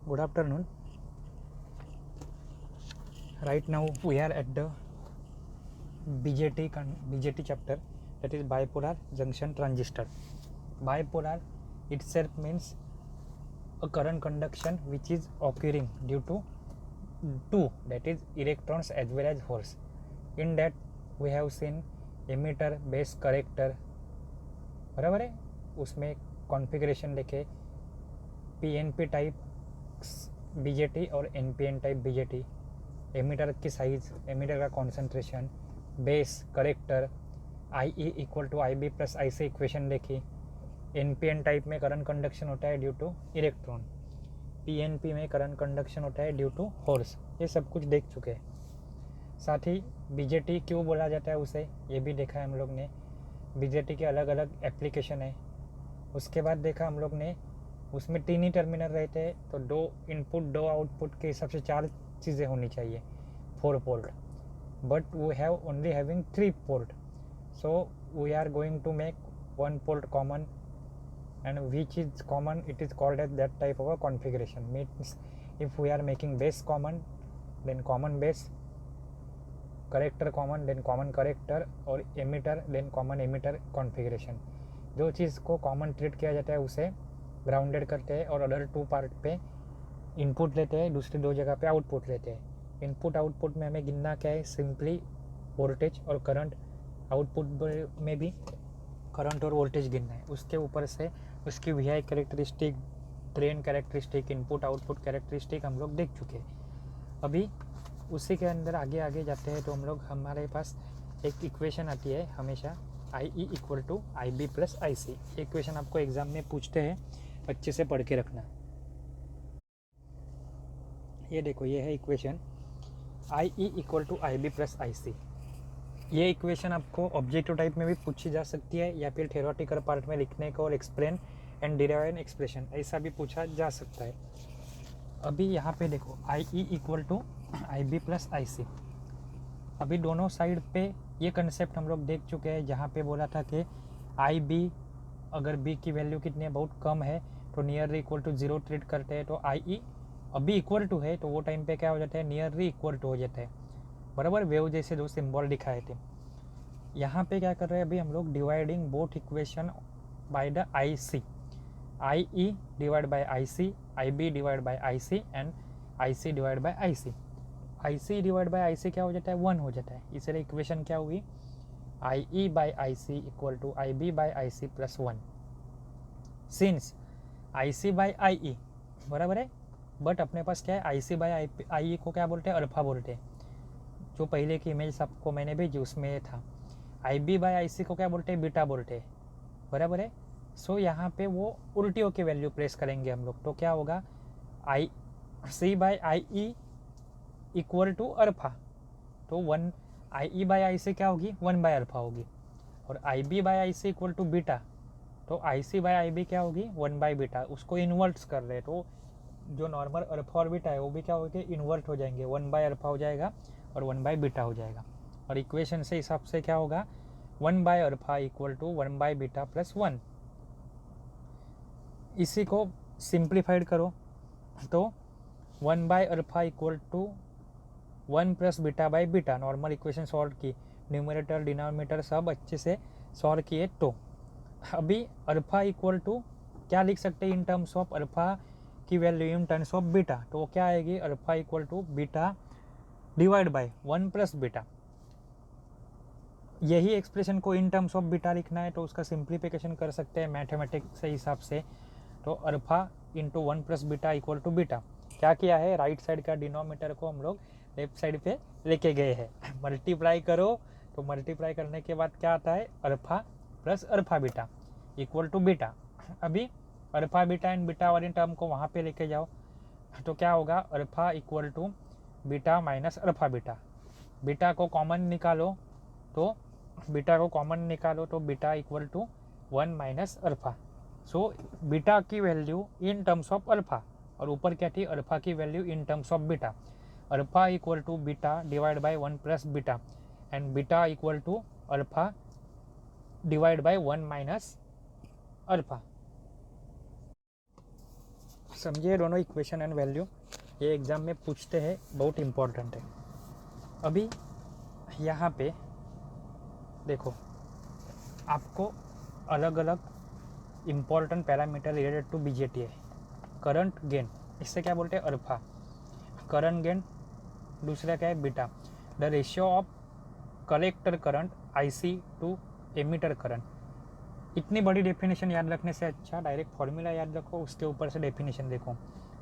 Good afternoon. Right now we are at the BJT chapter, that is bipolar junction transistor. Bipolar itself means a current conduction which is occurring due to two, that is electrons as well as holes. In that we have seen emitter, base, corrector, बराबर है. उसमें configuration देखे PNP type BJT और NPN type BJT, emitter की size, emitter का concentration, base, collector, IE equal to IB plus IC equation देखी. NPN type में current conduction होता है ड्यू टू इलेक्ट्रॉन, PNP में करंट कंडक्शन होता है ड्यू टू होल्स. ये सब कुछ देख चुके हैं. साथ ही BJT क्यों बोला जाता है उसे, ये भी देखा है हम लोग ने. BJT के अलग अलग एप्लीकेशन है. उसके बाद देखा हम लोग ने उसमें 3 ही टर्मिनल रहते हैं, तो 2 इनपुट 2 आउटपुट के हिसाब से 4 चीज़ें होनी चाहिए, 4 port. But we have only having 3 port, so we are going to make 1 port common, and which is common, it is called as that type of a configuration. Means if we are making base common, then common base, corrector common, then common corrector, और emitter, then common emitter configuration. जो चीज़ को common treat किया जाता है उसे grounded करते हैं और अदर 2 पार्ट पे इनपुट लेते हैं, दूसरी 2 जगह पे आउटपुट लेते हैं. इनपुट आउटपुट में हमें गिनना क्या है, सिंपली वोल्टेज और करंट. आउटपुट में भी करंट और वोल्टेज गिनना है. उसके ऊपर से उसकी VI characteristic, drain characteristic, input output characteristic हम लोग देख चुके हैं. अभी उसी के अंदर आगे आगे जाते हैं तो हम लोग, हमारे पास एक इक्वेशन आती है हमेशा, IE equal to IB plus IC. Equation आपको एग्ज़ाम में पूछते हैं, अच्छे से पढ़ के रखना. ये देखो, ये है equation IE equal to IB plus IC. ये इक्वेशन आपको ऑब्जेक्टिव टाइप में भी पूछी जा सकती है या फिर थ्योरेटिकल पार्ट में लिखने को और explain and derive an expression, ऐसा भी पूछा जा सकता है. अभी यहाँ पे देखो IE equal to IB plus IC. अभी दोनों साइड पे ये कंसेप्ट हम लोग देख चुके हैं, जहाँ पे बोला था कि IB अगर B की वैल्यू कितनी है, बहुत कम है, तो नियरली इक्वल टू 0 ट्रीट करते हैं. तो IE अभी इक्वल टू है तो वो टाइम पे क्या हो जाता है, नियरली इक्वल टू हो जाता है, बराबर. वेव जैसे जो सिंबल दिखाए थे. यहाँ पे क्या कर रहे हैं अभी हम लोग, dividing both equation by the IC. IE divide by IC, IB divide by IC and IC divide by IC. IC divide by IC क्या हो जाता है, 1 हो जाता है. इसलिए इक्वेशन क्या हुई, IE by IC equal to IB by IC plus 1. Since IC by IE बराबर है, बट अपने पास क्या है, IC बाय IE को क्या बोलते हैं, अल्फा बोलते हैं. जो पहले की इमेज आपको मैंने भेजी उसमें था. IB बाय IC को क्या बोलते हैं, बीटा बोलते हैं, बराबर है. सो यहाँ पे वो उल्टियों की वैल्यू प्लेस करेंगे हम लोग, तो क्या होगा, IC by IE equal to alpha. तो 1 IE बाय IC क्या होगी, 1 बाय अल्फा होगी. और IB by IC equal to beta, तो IC बाय IB क्या होगी, 1 बाय बीटा. उसको इन्वर्ट्स कर रहे हैं, तो जो नॉर्मल अल्फा और बीटा है वो भी क्या होगी, इन्वर्ट हो जाएंगे, 1 बाय अल्फा हो जाएगा और 1 बाय बीटा हो जाएगा. और इक्वेशन से हिसाब से क्या होगा, 1 by alpha equal to 1 by beta plus 1. इसी को सिंप्लीफाइड करो तो 1 by alpha equal to 1 plus beta by beta. Normal equation solve की, न्यूमरेटर डिनोमिनेटर सब अच्छे से सॉल्व किए. तो अभी अल्फा इक्वल टू क्या लिख सकते हैं इन टर्म्स ऑफ अल्फा की value in terms of beta, तो वो क्या आएगी, alpha equal to beta divide by 1 plus beta. यही एक्सप्रेशन को इन टर्म्स ऑफ बीटा लिखना है तो उसका सिंप्लीफिकेशन कर सकते हैं मैथमेटिक्स से हिसाब से. तो alpha into 1 plus beta equal to beta. क्या किया है, राइट साइड का डिनोमिनेटर को हम लोग लेफ्ट साइड पे लेके गए हैं. मल्टीप्लाई करो तो मल्टीप्लाई करने के बाद क्या आता है, alpha plus alpha beta equal to beta. अभी अल्फा बीटा एंड बीटा वाली टर्म को वहाँ पे लेके जाओ तो क्या होगा, alpha equal to beta minus alpha beta. Beta को कॉमन निकालो तो beta equal to 1 minus alpha. So beta की value in terms of alpha और ऊपर क्या थी, अल्फा की value in terms of beta. Alpha equal to beta divide by 1 plus beta and beta equal to alpha divide by 1 minus alpha. समझिए दोनों equation and value, ये exam में पूछते हैं, बहुत इम्पोर्टेंट है। अभी यहाँ पे देखो, आपको अलग अलग important parameter related to BJT है। करंट गेन, इससे क्या बोलते हैं, अल्फा। करंट गेन दूसरा क्या है, beta. The ratio of collector current IC to emitter current. इतनी बड़ी डेफिनेशन याद रखने से अच्छा डायरेक्ट फॉर्मूला याद रखो, उसके ऊपर से डेफिनेशन देखो।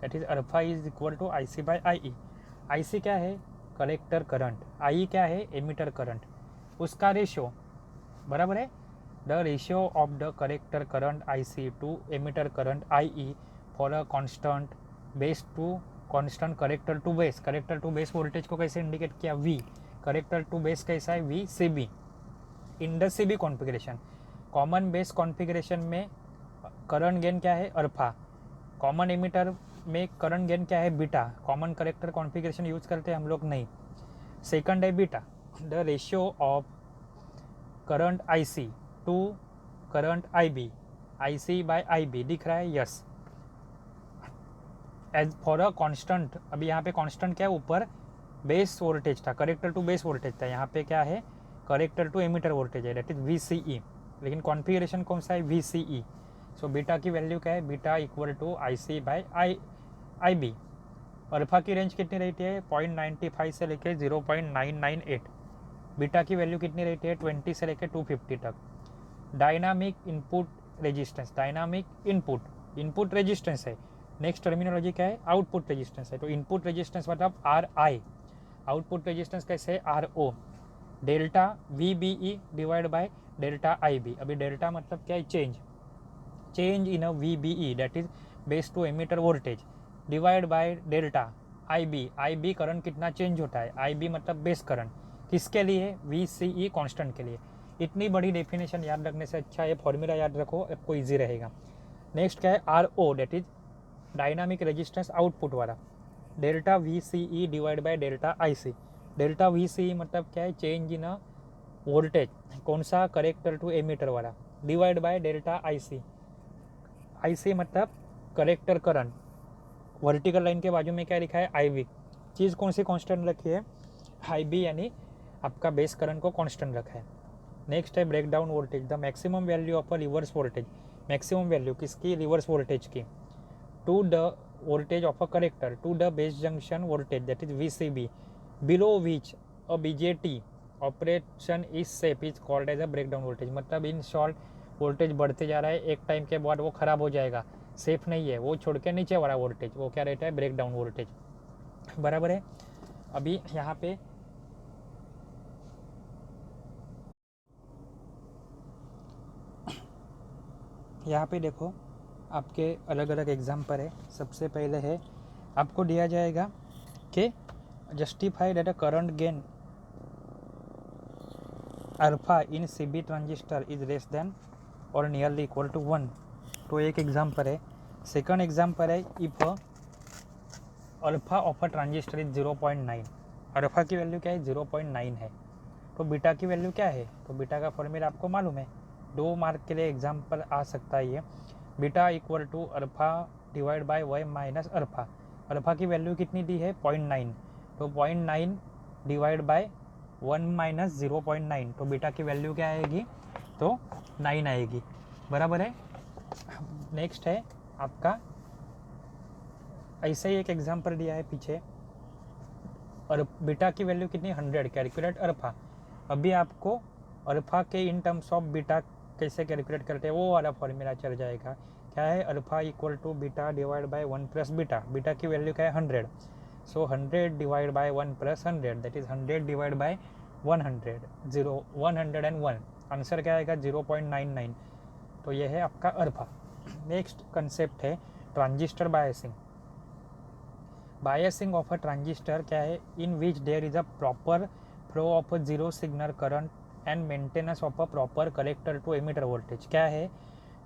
That is alpha is equal to I C by I E. I C क्या है, कलेक्टर करंट, आई क्या है, एमीटर करंट, उसका रेशियो बराबर है the ratio of the collector current I C to emitter current I E for a constant base to constant collector to base. Collector to base voltage को कैसे indicate किया, we. Collector to base कैसा है, V C B. In the C B configuration, common base configuration में current gain क्या है, alpha. Common emitter में current gain क्या है, beta. Common collector configuration use करते हैं हम लोग, नहीं। सेकंड है beta. The ratio of current I C to current I B, I C by I B दिख रहा है, yes. As for a constant, अभी यहाँ पे कॉन्स्टेंट क्या है, ऊपर बेस वोल्टेज था, कलेक्टर टू बेस वोल्टेज था, यहाँ पे क्या है, कलेक्टर टू एमीटर वोल्टेज है, that is V C E. लेकिन कॉन्फ़िगरेशन कौन सा है, V C E. So beta की वैल्यू क्या है, beta equal to I C by I B. Alpha की रेंज कितनी रहती है, 0.95 से लेकर 0.998। बीटा की वैल्यू कितनी रहती है, 20 से लेकर 250 तक। Dynamic input resistance, dynamic input resistance है। नेक्स्ट टर्मिनोलॉजी क्या है, आउटपुट रेजिस्टेंस है। तो इनपुट रेजिस्टेंस मतलब आर आई, आउटपुट रेजिस्टेंस कैसे है, R O. Delta V B E divide by delta I B. अभी डेल्टा मतलब क्या है, change in a V B E, that is base to emitter voltage, divide by delta I B current कितना change होता है, I B मतलब base current, किसके लिए, वी सी ई कॉन्स्टेंट के लिए। इतनी बड़ी डेफिनेशन याद रखने से अच्छा ये फॉर्मूला याद रखो, आपको ईजी रहेगा। नेक्स्ट क्या है, R O, that is dynamic resistance output वाला, delta V C E divide by delta I C. Delta V C E मतलब क्या है, चेंज इन अ वोल्टेज, कौन सा, कलेक्टर टू एमीटर वाला, divide by delta I C. I C मतलब collector current, vertical line के बाजू में क्या लिखा है, आई वी। चीज़ कौन सी कांस्टेंट रखी है, आई बी, यानी आपका बेस करंट को कांस्टेंट रखा है। नेक्स्ट है breakdown voltage, the maximum value of a reverse voltage. Maximum value किसकी, रिवर्स वोल्टेज की, to the voltage of a collector to the base junction voltage, that is V C B, below which a B J T operation is safe is called as a breakdown voltage. मतलब in short voltage बढ़ते जा रहा है, एक time के बाद वो ख़राब हो जाएगा, सेफ नहीं है, वो छोड़ के नीचे वाला वोल्टेज, वो क्या रहता है, ब्रेक डाउन वोल्टेज, बराबर है। अभी यहाँ पे देखो, आपके अलग अलग एग्जाम्पल है। सबसे पहले है, आपको दिया जाएगा कि justify that a current gain alpha in C B transistor is less than और नियरली इक्वल टू 1। तो एक एग्जाम्पल है। सेकंड एग्जाम्पल है, if alpha of a transistor is 0.9, alpha की वैल्यू क्या है, 0.9 है। तो बीटा की वैल्यू क्या है, तो बीटा का फॉर्मूला आपको मालूम है, 2 मार्क के लिए एग्जाम्पल आ सकता है ये। Beta equal to alpha divide by Y minus alpha. Alpha की वैल्यू कितनी दी है, 0.9, तो 0.9 डिवाइड बाय 1 माइनस 0.9, तो बीटा की वैल्यू क्या आएगी, तो 9 आएगी, बराबर है। नेक्स्ट है आपका, ऐसे ही एक एग्जाम्पल दिया है पीछे, और बीटा की वैल्यू कितनी, 100, कैलकुलेट अल्फा। अभी आपको अल्फा के इन टर्म्स ऑफ बीटा कैसे कैलकुलेट करते हैं वो वाला फॉर्मूला चल जाएगा। क्या है, alpha equal to beta divide by 1 plus beta. Beta की वैल्यू क्या है, 100, so 100 divide by 1 plus 100, that is 100 divide by 100, 101। Answer क्या आएगा, 0.99। तो ये है आपका अल्फा। नेक्स्ट कंसेप्ट है transistor biasing. Biasing of a transistor क्या है, in which there is a proper flow of a zero signal current and maintenance of a proper collector to emitter voltage. क्या है,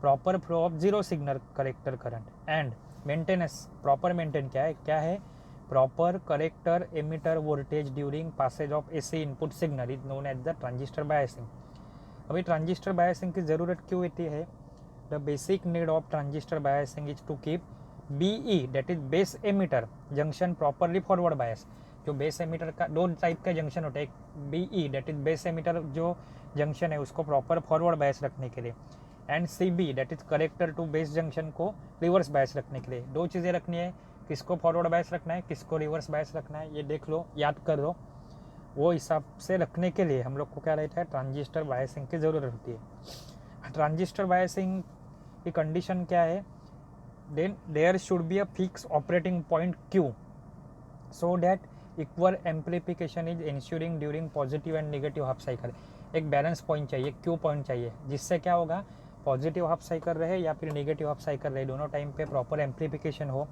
proper flow of zero signal collector current and maintenance, proper maintain क्या है, proper collector emitter voltage during passage of AC input signal is known as the transistor biasing. अभी transistor biasing की ज़रूरत क्यों होती है, the basic need of transistor biasing is to keep BE that is base ammeter junction properly forward bias. जो base emitter का दो type का जंक्शन होता है, एक BE that is base emitter जो जंक्शन है उसको प्रॉपर फॉरवर्ड बायस रखने के लिए, and CB that is collector to base junction को रिवर्स बायस रखने के लिए। दो चीज़ें रखनी है, किसको फॉरवर्ड बायस रखना है, किसको रिवर्स बायस रखना है, ये देख लो, याद कर लो। वो हिसाब से रखने के लिए हम लोग को क्या रहता है, ट्रांजिस्टर बायसिंग की ज़रूरत होती है। ट्रांजिस्टर बायसिंग की कंडीशन क्या है, then there should be a fix operating point Q so that equal amplification is ensuring during positive and negative half cycle. एक बैलेंस पॉइंट चाहिए, Q पॉइंट चाहिए, जिससे क्या होगा, पॉजिटिव हाफ साइकिल रहे या फिर नेगेटिव हाफ साइकिल रहे, दोनों टाइम पे प्रॉपर एम्प्लीफिकेशन हो।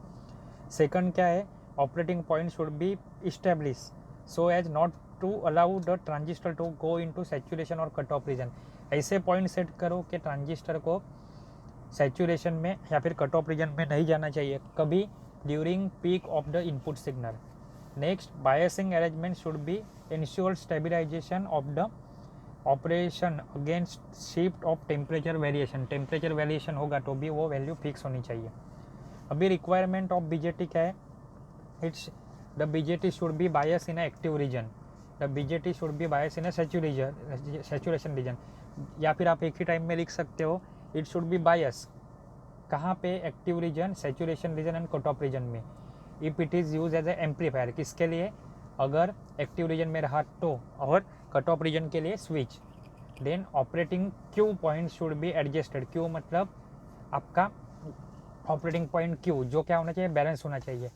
सेकंड क्या है, operating point should be establish so as not to allow the transistor to go into saturation और कट ऑफ रीजन। ऐसे पॉइंट सेट करो कि ट्रांजिस्टर को सैचुरेशन में या फिर कट ऑफ रीजन में नहीं जाना चाहिए कभी during peak of the input signal. Next, biasing arrangement should be ensure stabilisation of the operation against shift of temperature variation. Temperature variation होगा तो भी वो वैल्यू फिक्स होनी चाहिए। अभी रिक्वायरमेंट ऑफ BJT क्या है, it's the BJT should be bias in active region, the BJT should be bias in saturation region, या फिर आप एक ही टाइम में लिख सकते हो इट शुड बी बायस कहाँ पे, active region, saturation region and cut off region में। If it is use as a amplifier, किसके लिए, अगर एक्टिव रीजन में रहा तो, और कट ऑफ रीजन के लिए switch. Then operating Q point should be adjusted, Q मतलब आपका ऑपरेटिंग पॉइंट Q जो क्या होना चाहिए, बैलेंस होना चाहिए,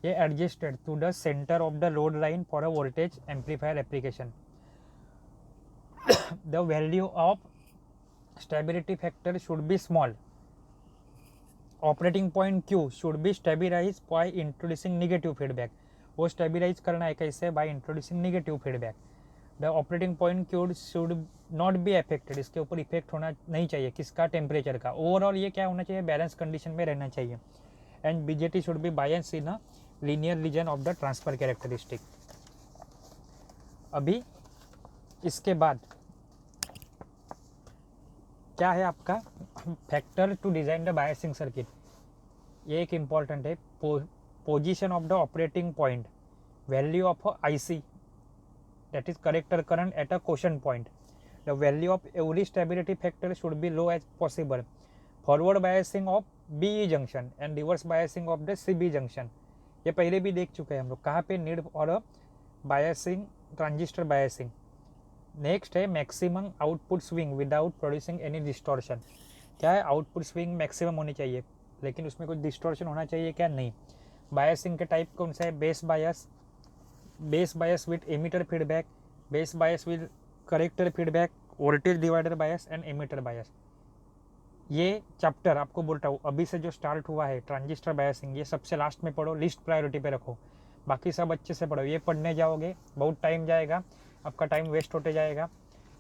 ये adjusted to the centre of the load line for a voltage amplifier application. The value of stability factor should be small, operating point Q should be stabilize by introducing negative feedback. वो stabilize करना है कैसे, by introducing negative feedback. The operating point Q should not be affected, इसके ऊपर effect होना नहीं चाहिए, किसका, टेम्परेचर का। ओवरऑल ये क्या होना चाहिए, बैलेंस कंडीशन में रहना चाहिए। And BJT should be bias in a linear region of the transfer characteristic. अभी इसके बाद क्या है आपका, factor to design the biasing circuit. ये एक इम्पॉर्टेंट है, position of the operating point, value of IC that is collector current at a quotient point, the value of every stability factor should be low as possible, forward biasing of BE junction and reverse biasing of the CB junction। ये पहले भी देख चुके हैं हम लोग, कहाँ पे नीड और बायसिंग, ट्रांजिस्टर बायसिंग। नेक्स्ट है maximum output swing without producing any distortion. क्या है, आउटपुट स्विंग मैक्सिमम होनी चाहिए लेकिन उसमें कुछ डिस्टॉर्शन होना चाहिए क्या, नहीं। बायसिंग के टाइप कौन सा है, base bias with emitter feedback, base bias with collector feedback, voltage divider bias and emitter bias. ये चैप्टर आपको बोलता हूँ अभी से जो स्टार्ट हुआ है ट्रांजिस्टर बायसिंग, ये सबसे लास्ट में पढ़ो, लिस्ट प्रायोरिटी पे रखो, बाकी सब अच्छे से पढ़ो। ये पढ़ने जाओगे बहुत टाइम जाएगा, आपका टाइम वेस्ट होते जाएगा,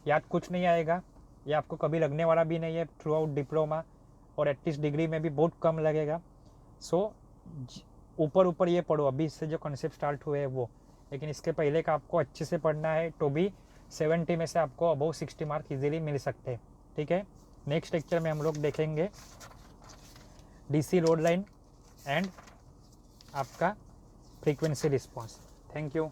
याद कुछ नहीं आएगा, ये आपको कभी लगने वाला भी नहीं है थ्रू आउट डिप्लोमा, और 38 डिग्री में भी बहुत कम लगेगा। सो ऊपर ये पढ़ो अभी से जो कॉन्सेप्ट स्टार्ट हुए हैं वो, लेकिन इसके पहले का आपको अच्छे से पढ़ना है तो भी 70 में से आपको अबव 60 मार्क इजीली मिल सकते हैं। ठीक है, नेक्स्ट लेक्चर में हम लोग देखेंगे DC लोड लाइन एंड आपका फ्रीक्वेंसी रिस्पॉन्स। Thank you.